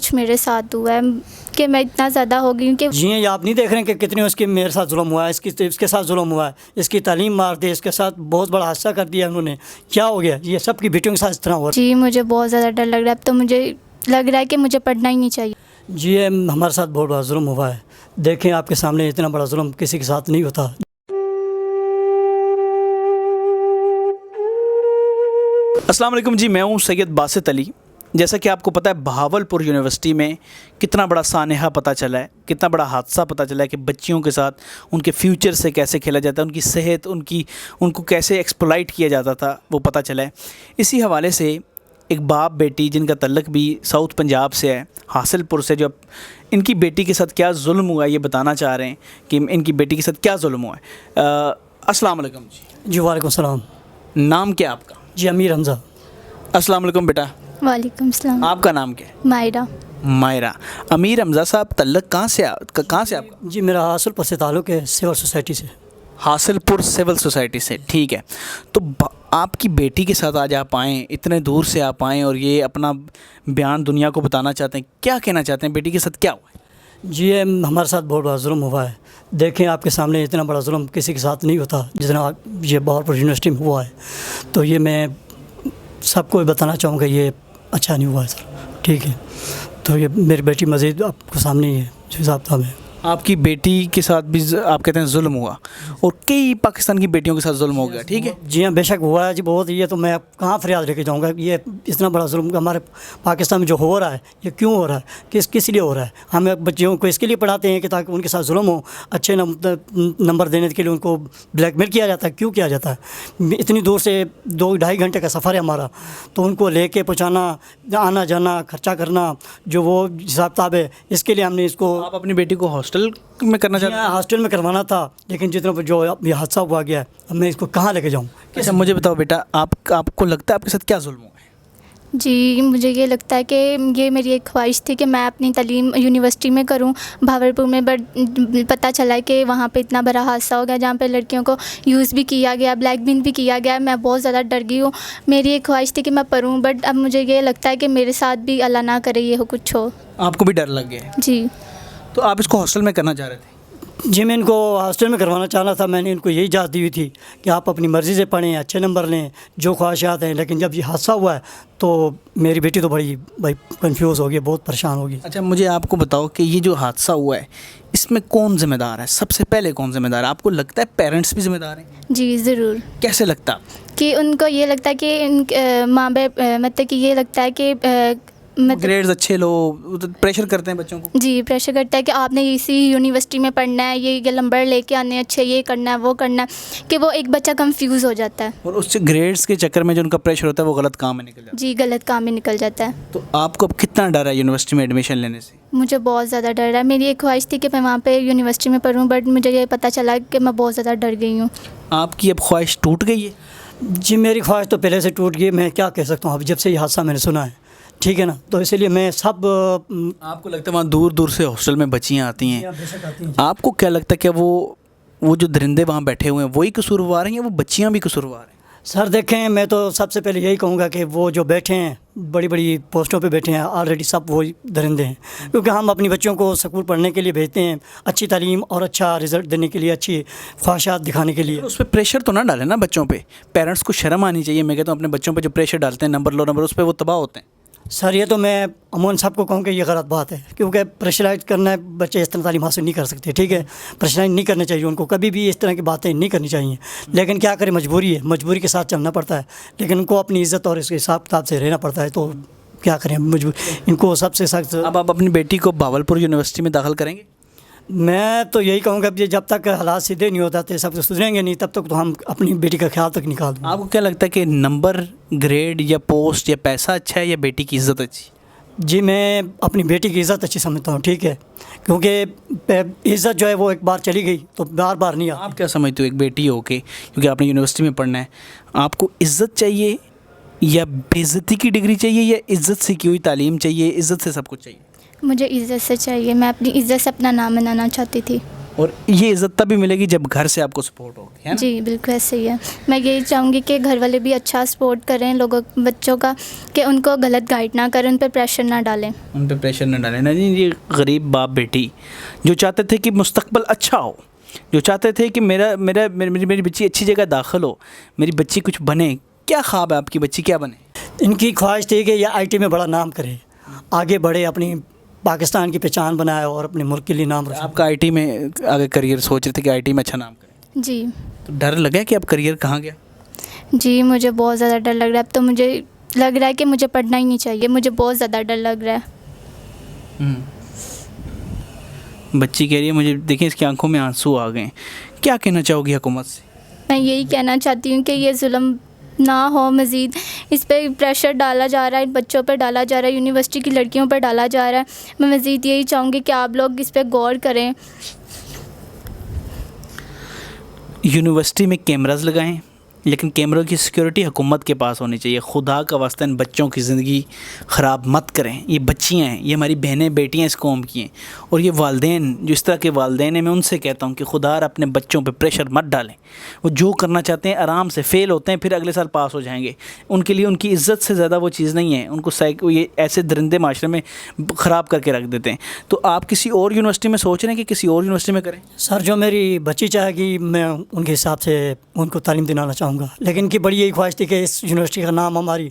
کچھ میرے ساتھ ہوا ہے کہ میں اتنا زیادہ ہو گئی ہوں کہ جی یہ آپ نہیں دیکھ رہے ہیں کہ کتنے اس کے میرے ساتھ ظلم ہوا ہے، اس کے ساتھ ظلم ہوا ہے، اس کی تعلیم مار دی، اس کے ساتھ بہت بڑا حادثہ کر دیا انہوں نے. کیا ہو گیا؟ یہ سب کی بیٹیوں کے ساتھ اس طرح ہو رہا جی مجھے بہت زیادہ ڈر لگ رہا ہے. اب تو مجھے لگ رہا ہے کہ مجھے پڑھنا ہی نہیں چاہیے. ہے. جی یہ ہمارے ساتھ بہت بڑا ظلم ہوا ہے. دیکھیں آپ کے سامنے اتنا بڑا ظلم کسی کے ساتھ نہیں ہوتا. السلام علیکم جی، میں ہوں سید باسط علی. جیسا کہ آپ کو پتہ ہے بہاولپور یونیورسٹی میں کتنا بڑا سانحہ پتہ چلا ہے، کتنا بڑا حادثہ پتہ چلا ہے کہ بچیوں کے ساتھ ان کے فیوچر سے کیسے کھیلا جاتا ہے، ان کی صحت ان کو کیسے ایکسپلائٹ کیا جاتا تھا، وہ پتہ چلا ہے. اسی حوالے سے ایک باپ بیٹی جن کا تعلق بھی ساؤتھ پنجاب سے ہے، حاصل پور سے، جو ان کی بیٹی کے ساتھ کیا ظلم ہوا ہے یہ بتانا چاہ رہے ہیں کہ ان کی بیٹی کے ساتھ کیا ظلم ہوا ہے. السلام علیکم جی. جی وعلیکم السلام. نام کیا آپ کا؟ جی امیر حمزہ. السلام علیکم بیٹا. وعلیکم السلام. آپ کا نام کیا ہے؟ مائرہ. مائرہ. امیر حمزہ صاحب، تعلق کہاں سے آپ کا؟ جی میرا حاصل پور سے تعلق ہے، سول سوسائٹی سے. حاصل پور سول سوسائٹی سے، ٹھیک ہے. تو آپ کی بیٹی کے ساتھ آج آپ آئیں، اتنے دور سے آپ آئیں اور یہ اپنا بیان دنیا کو بتانا چاہتے ہیں، کیا کہنا چاہتے ہیں؟ بیٹی کے ساتھ کیا ہوا ہے؟ جی یہ ہمارے ساتھ بہت بڑا ظلم ہوا ہے. دیکھیں آپ کے سامنے اتنا بڑا ظلم کسی کے ساتھ نہیں ہوتا جتنا یہ بہاولپور یونیورسٹی میں ہوا ہے. تو یہ میں سب کو بتانا چاہوں گا یہ اچھا نہیں ہوا ہے سر. ٹھیک ہے. تو یہ میری بیٹی مزید آپ کو سامنے ہی ہے جو حساب کتاب ہے. آپ کی بیٹی کے ساتھ بھی آپ کہتے ہیں ظلم ہوا، اور کئی پاکستان کی بیٹیوں کے ساتھ ظلم ہو گیا، ٹھیک ہے؟ جی ہاں بے شک ہوا ہے جی بہت. یہ تو میں کہاں فریاد لے کے جاؤں گا. یہ اتنا بڑا ظلم ہمارے پاکستان میں جو ہو رہا ہے یہ کیوں ہو رہا ہے، کس لیے ہو رہا ہے؟ ہم بچیوں کو اس کے لیے پڑھاتے ہیں کہ تاکہ ان کے ساتھ ظلم ہو، اچھے نمبر دینے کے لیے ان کو بلیک میل کیا جاتا ہے. کیوں کیا جاتا ہے؟ اتنی دور سے 2-2.5 گھنٹے کا سفر ہے ہمارا، تو ان کو لے کے پہنچانا، آنا جانا، خرچہ کرنا، جو وہ حساب کتاب ہے، اس کے لیے ہم نے اس کو. آپ اپنی بیٹی کو ہاسٹل میں کرنا چاہتے ہیں؟ ہاسٹل میں کروانا تھا، لیکن جتنا جو یہ حادثہ ہوا گیا ہے اب میں اس کو کہاں لے کے جاؤں؟ اچھا مجھے بتاؤ بیٹا، آپ کو لگتا ہے آپ کے ساتھ کیا ظلم ہوا ہے؟ جی مجھے یہ لگتا ہے کہ یہ میری ایک خواہش تھی کہ میں اپنی تعلیم یونیورسٹی میں کروں بہاولپور میں، بٹ پتہ چلا کہ وہاں پہ اتنا بڑا حادثہ ہو گیا جہاں پہ لڑکیوں کو یوز بھی کیا گیا، بلیک میل بھی کیا گیا. میں بہت زیادہ ڈر گئی ہوں. میری ایک خواہش تھی کہ میں پڑھوں، بٹ اب مجھے یہ لگتا ہے کہ میرے ساتھ بھی اللہ نہ کرے یہ کچھ ہو. آپ کو بھی ڈر لگ گیا ہے؟ جی. تو آپ اس کو ہاسٹل میں کرنا چاہ رہے تھے؟ جی میں ان کو ہاسٹل میں کروانا چاہنا تھا. میں نے ان کو یہی اجازت دی ہوئی تھی کہ آپ اپنی مرضی سے پڑھیں، اچھے نمبر لیں، جو خواہشات ہیں. لیکن جب یہ حادثہ ہوا ہے تو میری بیٹی تو بڑی کنفیوز ہو گئی، بہت پریشان ہو گئی. اچھا مجھے آپ کو بتاؤ کہ یہ جو حادثہ ہوا ہے اس میں کون ذمہ دار ہے؟ سب سے پہلے کون ذمہ دار ہے؟ آپ کو لگتا ہے پیرنٹس بھی ذمہ دار ہیں؟ جی ضرور. کیسے لگتا کہ ان کو یہ لگتا ہے کہ ان ماں باپ مطلب کہ یہ لگتا ہے کہ گریڈز اچھے لو، پریشر کرتے ہیں بچوں کو؟ جی پریشر کرتا ہے کہ آپ نے اسی یونیورسٹی میں پڑھنا ہے، یہ نمبر لے کے آنے اچھے، یہ کرنا ہے وہ کرنا ہے، کہ وہ ایک بچہ کنفیوز ہو جاتا ہے. اور اس گریڈز کے چکر میں جو ان کا پریشر ہوتا ہے وہ غلط کام میں نکل جاتا ہے. جی غلط کام میں نکل جاتا ہے. تو آپ کو اب کتنا ڈر ہے یونیورسٹی میں ایڈمیشن لینے سے؟ مجھے بہت زیادہ ڈر ہے. میری ایک خواہش تھی کہ میں وہاں پہ یونیورسٹی میں پڑھوں، بٹ مجھے یہ پتہ چلا کہ میں بہت زیادہ ڈر گئی ہوں. آپ کی اب خواہش ٹوٹ گئی ہے؟ جی میری خواہش تو پہلے سے ٹوٹ گئی. میں کیا کہہ سکتا ہوں اب جب سے یہ حادثہ میں نے سنا ہے، ٹھیک ہے نا. تو اسی لیے میں سب. آپ کو لگتا ہے وہاں دور دور سے ہاسٹل میں بچیاں آتی ہیں، آپ کو کیا لگتا ہے کہ وہ جو درندے وہاں بیٹھے ہوئے ہیں وہی قصوروار ہیں یا وہ بچیاں بھی قصوروار ہیں؟ سر دیکھیں میں تو سب سے پہلے یہی کہوں گا کہ وہ جو بیٹھے ہیں بڑی بڑی پوسٹوں پہ بیٹھے ہیں آلریڈی سب وہی درندے ہیں. کیونکہ ہم اپنی بچوں کو اسکول پڑھنے کے لیے بھیجتے ہیں، اچھی تعلیم اور اچھا رزلٹ دینے کے لیے، اچھی خواہشات دکھانے کے لیے. اس پہ پریشر تو نہ ڈالیں نا بچوں پہ. پیرنٹس کو شرم آنی چاہیے. میں کہتا ہوں اپنے بچوں پہ جو پریشر ڈالتے ہیں نمبر لو نمبر، اس پہ وہ تباہ ہوتے ہیں. سر یہ تو میں عموماً سب کو کہوں کہ یہ غلط بات ہے، کیونکہ پریشرائز کرنا ہے، بچے اس طرح تعلیم حاصل نہیں کر سکتے. ٹھیک ہے، پریشرائز نہیں کرنا چاہیے ان کو، کبھی بھی اس طرح کی باتیں نہیں کرنی چاہیے. لیکن کیا کریں، مجبوری ہے، مجبوری کے ساتھ چلنا پڑتا ہے. لیکن ان کو اپنی عزت اور اس کے حساب کتاب سے رہنا پڑتا ہے. تو کیا کریں، ان کو سب سے سخت. اب آپ اپنی بیٹی کو بہاولپور یونیورسٹی میں داخل کریں گے؟ میں تو یہی کہوں گا جب تک حالات سیدھے نہیں ہوتے، سب سدھریں گے نہیں، تب تک تو ہم اپنی بیٹی کا خیال تک نکال دیں. آپ کو کیا لگتا ہے کہ نمبر، گریڈ یا پوسٹ یا پیسہ اچھا ہے یا بیٹی کی عزت اچھی؟ جی میں اپنی بیٹی کی عزت اچھی سمجھتا ہوں. ٹھیک ہے، کیونکہ عزت جو ہے وہ ایک بار چلی گئی تو بار بار نہیں آتی. آپ کیا سمجھتے ہو ایک بیٹی ہو کے، کیونکہ آپ نے یونیورسٹی میں پڑھنا ہے، آپ کو عزت چاہیے یا بے عزتی کی ڈگری چاہیے یا عزت سے کی ہوئی تعلیم چاہیے، عزت سے سب کچھ چاہیے؟ مجھے عزت سے چاہیے. میں اپنی عزت سے اپنا نام بنانا چاہتی تھی. اور یہ عزت تبھی ملے گی جب گھر سے آپ کو سپورٹ ہوگی، ہے نا؟ جی بالکل ایسے ہی ہے. میں یہی چاہوں گی کہ گھر والے بھی اچھا سپورٹ کریں لوگوں بچوں کا، کہ ان کو غلط گائیڈ نہ کریں، ان پہ پریشر نہ ڈالیں. ان پہ پریشر نہ ڈالیں نا جی. یہ غریب باپ بیٹی جو چاہتے تھے کہ مستقبل اچھا ہو، جو چاہتے تھے کہ میری بچی اچھی جگہ داخل ہو، میری بچی کچھ بنے. کیا خواب ہے آپ کی بچی کیا بنے؟ ان کی خواہش تھی کہ یہ آئی ٹی میں بڑا نام کرے، آگے بڑھے، اپنی پاکستان کی پہچان بنائے اور اپنے ملک کے لیے نام رکھے. آپ کا آئی ٹی میں آگے کریئر سوچ رہے تھے کہ آئی ٹی میں اچھا نام کریں، جی تو ڈر لگا کہ اب کریئر کہاں گیا؟ جی مجھے بہت زیادہ ڈر لگ رہا ہے. اب تو مجھے لگ رہا ہے کہ مجھے پڑھنا ہی نہیں چاہیے، مجھے بہت زیادہ ڈر لگ رہا ہے. بچی کہہ رہی ہے مجھے، دیکھیں اس کی آنکھوں میں آنسو آ گئے. کیا کہنا چاہو گی حکومت سے؟ میں یہی کہنا چاہتی ہوں کہ یہ ظلم نہ ہو مزید. اس پہ پریشر ڈالا جا رہا ہے، بچوں پہ ڈالا جا رہا ہے، یونیورسٹی کی لڑکیوں پہ ڈالا جا رہا ہے. میں مزید یہی چاہوں گی کہ آپ لوگ اس پہ غور کریں. یونیورسٹی میں کیمراز لگائیں، لیکن کیمروں کی سیکیورٹی حکومت کے پاس ہونی چاہیے. خدا کا واسطہ ان بچوں کی زندگی خراب مت کریں. یہ بچیاں ہیں، یہ ہماری بہنیں بیٹیاں اس قوم کی ہیں. اور یہ والدین جو اس طرح کے والدین ہیں، میں ان سے کہتا ہوں کہ خدا را اپنے بچوں پہ پریشر مت ڈالیں. وہ جو کرنا چاہتے ہیں آرام سے، فیل ہوتے ہیں پھر اگلے سال پاس ہو جائیں گے. ان کے لیے ان کی عزت سے زیادہ وہ چیز نہیں ہے. ان کو یہ ایسے درندے معاشرے میں خراب کر کے رکھ دیتے ہیں. تو آپ کسی اور یونیورسٹی میں سوچ رہے ہیں کہ کسی اور یونیورسٹی میں کریں؟ سر جو میری بچی چاہے گی میں ان کے حساب سے ان کو تعلیم دلانا چاہوں گا، لیکن ان کی بڑی یہی خواہش تھی کہ اس یونیورسٹی کا نام ہماری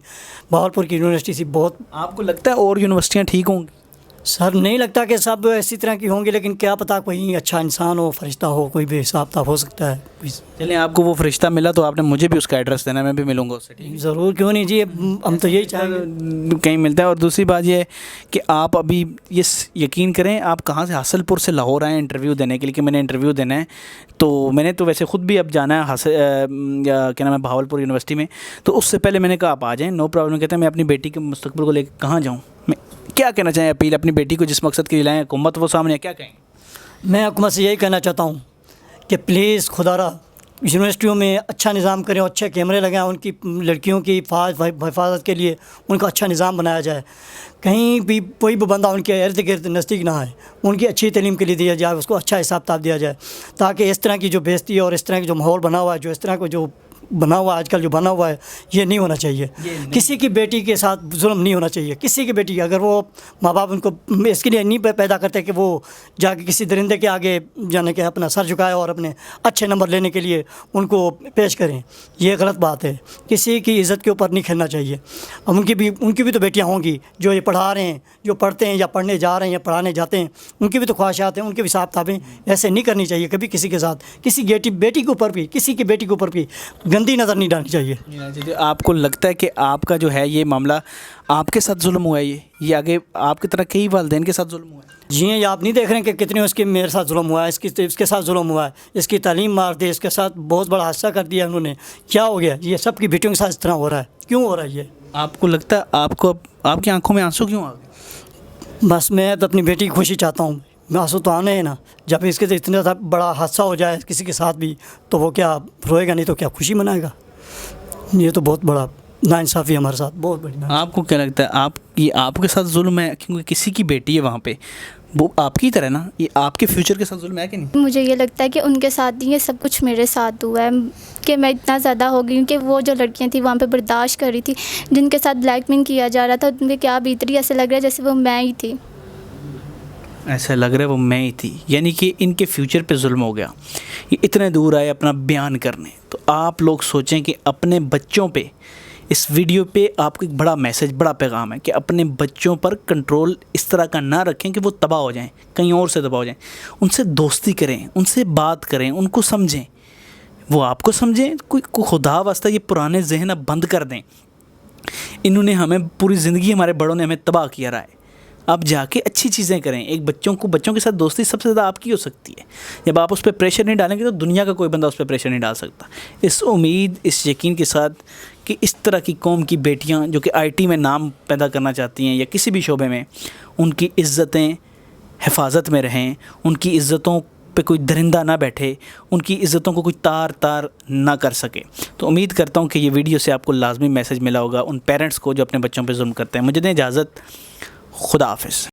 بہاولپور کی یونیورسٹی سے بہت. آپ کو لگتا ہے اور یونیورسٹیاں ٹھیک ہوں گی؟ سر نہیں لگتا کہ سب اسی طرح کی ہوں گی، لیکن کیا پتہ کوئی اچھا انسان ہو، فرشتہ ہو، کوئی بھی حساب کتاب ہو سکتا ہے. چلیں آپ کو وہ فرشتہ ملا تو آپ نے مجھے بھی اس کا ایڈریس دینا ہے، میں بھی ملوں گا اس سے. ٹھیک ضرور، کیوں نہیں جی، ہم تو یہی چاہیں گے کہیں ملتا ہے. اور دوسری بات یہ ہے کہ آپ ابھی یہ یقین کریں، آپ کہاں سے، حاصل پور سے لاہور آئے ہیں انٹرویو دینے کے لیے کہ میں نے انٹرویو دینا ہے. تو میں نے تو ویسے خود بھی اب جانا ہے کیا نام ہے بہاولپور یونیورسٹی میں. تو اس سے پہلے میں نے کہا آپ آ جائیں، نو پرابلم. کہتے ہیں میں اپنی بیٹی کے مستقبل کو لے کے کہاں جاؤں. میں کیا کہنا چاہیں اپیل اپنی بیٹی کو جس مقصد کے لیے لائیں حکومت وہ سامنے کیا کہیں؟ میں حکومت سے یہی کہنا چاہتا ہوں کہ پلیز خدا را یونیورسٹیوں میں اچھا نظام کریں، اچھے کیمرے لگائیں، ان کی لڑکیوں کی حفاظت کے لیے ان کا اچھا نظام بنایا جائے. کہیں بھی کوئی بھی بندہ ان کے ارد گرد نزدیک نہ آئے، ان کی اچھی تعلیم کے لیے دیا جائے، اس کو اچھا حساب کتاب دیا جائے، تاکہ اس طرح کی جو بےعزتی اور اس طرح کی جو ماحول بنا ہوا ہے، جو اس طرح کو جو بنا ہوا آج کل جو بنا ہوا ہے، یہ نہیں ہونا چاہیے. کسی کی بیٹی کے ساتھ ظلم نہیں ہونا چاہیے. کسی کی بیٹی اگر وہ ماں باپ ان کو اس کے لیے نہیں پیدا کرتے کہ وہ جا کے کسی درندے کے آگے جانے کے اپنا سر جھکائے اور اپنے اچھے نمبر لینے کے لیے ان کو پیش کریں، یہ غلط بات ہے. کسی کی عزت کے اوپر نہیں کھیلنا چاہیے. اب ان کی بھی تو بیٹیاں ہوں گی جو یہ پڑھا رہے ہیں، جو پڑھتے ہیں یا پڑھنے جا رہے ہیں یا پڑھانے جاتے ہیں. ان کی بھی تو خواہشات ہیں، ان کے بھی حساب کتابیں ایسے نہیں کرنی چاہیے کبھی کسی کے ساتھ. کسی بیٹی کے اوپر بھی، کسی کی بیٹی کے اوپر بھی گندی نظر نہیں ڈالنی چاہیے. آپ کو لگتا ہے کہ آپ کا جو ہے یہ معاملہ آپ کے ساتھ ظلم ہوا ہے، یہ آگے آپ کی طرح کئی والدین کے ساتھ ظلم ہوا ہے؟ جی ہیں، یہ آپ نہیں دیکھ رہے ہیں کہ کتنے اس کے میرے ساتھ ظلم ہوا ہے، اس کے ساتھ ظلم ہوا ہے، اس کی تعلیم مار دی، اس کے ساتھ بہت بڑا حادثہ کر دیا انہوں نے. کیا ہو گیا؟ یہ سب کی بیٹیوں کے ساتھ اس طرح ہو رہا ہے، کیوں ہو رہا ہے یہ؟ آپ کو لگتا ہے آپ کی آنکھوں میں آنسو کیوں آ گئے؟ بس میں تو اپنی بیٹی کی خوشی چاہتا ہوں. آنسو تو آنے ہیں نا، جب اس کے اتنا بڑا حادثہ ہو جائے کسی کے ساتھ بھی تو وہ کیا روئے گا نہیں تو کیا خوشی منائے گا؟ یہ تو بہت بڑا ناانصافی ہمارے ساتھ، بہت بڑی ناانصافی. آپ کو کیا لگتا ہے آپ کے ساتھ ظلم ہے کیونکہ کسی کی بیٹی ہے وہاں پہ، وہ آپ کی طرح نا، یہ آپ کے فیوچر کے ساتھ ظلم ہے کہ نہیں؟ مجھے یہ لگتا ہے کہ ان کے ساتھ نہیں، یہ سب کچھ میرے ساتھ ہوا ہے کہ میں اتنا زیادہ ہو گئی ہوں کہ وہ جو لڑکیاں تھیں وہاں پہ برداشت کر رہی تھی، جن کے ساتھ بلیک مین کیا جا رہا تھا، ان پہ کیا بیت رہی، ایسے لگ رہا ہے جیسے وہ میں ہی تھی. ایسا لگ رہا ہے وہ میں ہی تھی، یعنی کہ ان کے فیوچر پہ ظلم ہو گیا. یہ اتنے دور آئے اپنا بیان کرنے. تو آپ لوگ سوچیں کہ اپنے بچوں پہ، اس ویڈیو پہ آپ کو ایک بڑا میسج، بڑا پیغام ہے کہ اپنے بچوں پر کنٹرول اس طرح کا نہ رکھیں کہ وہ تباہ ہو جائیں، کہیں اور سے تباہ ہو جائیں. ان سے دوستی کریں، ان سے بات کریں، ان کو سمجھیں، وہ آپ کو سمجھیں. کوئی خدا واسطہ یہ پرانے ذہن اب بند کر دیں. انہوں نے ہمیں پوری زندگی، ہمارے بڑوں نے ہمیں تباہ کیا رہا ہے. اب جا کے اچھی چیزیں کریں. ایک بچوں کے ساتھ دوستی سب سے زیادہ آپ کی ہو سکتی ہے. جب آپ اس پہ پریشر نہیں ڈالیں گے تو دنیا کا کوئی بندہ اس پہ پریشر نہیں ڈال سکتا. اس امید، اس یقین کے ساتھ کہ اس طرح کی قوم کی بیٹیاں جو کہ آئی ٹی میں نام پیدا کرنا چاہتی ہیں یا کسی بھی شعبے میں، ان کی عزتیں حفاظت میں رہیں، ان کی عزتوں پہ کوئی درندہ نہ بیٹھے، ان کی عزتوں کو کوئی تار نہ کر سکے. تو امید کرتا ہوں کہ یہ ویڈیو سے آپ کو لازمی میسج ملا ہوگا ان پیرنٹس کو جو اپنے بچوں پہ ظلم کرتے ہیں. مجھے دیں اجازت. خدا حافظ.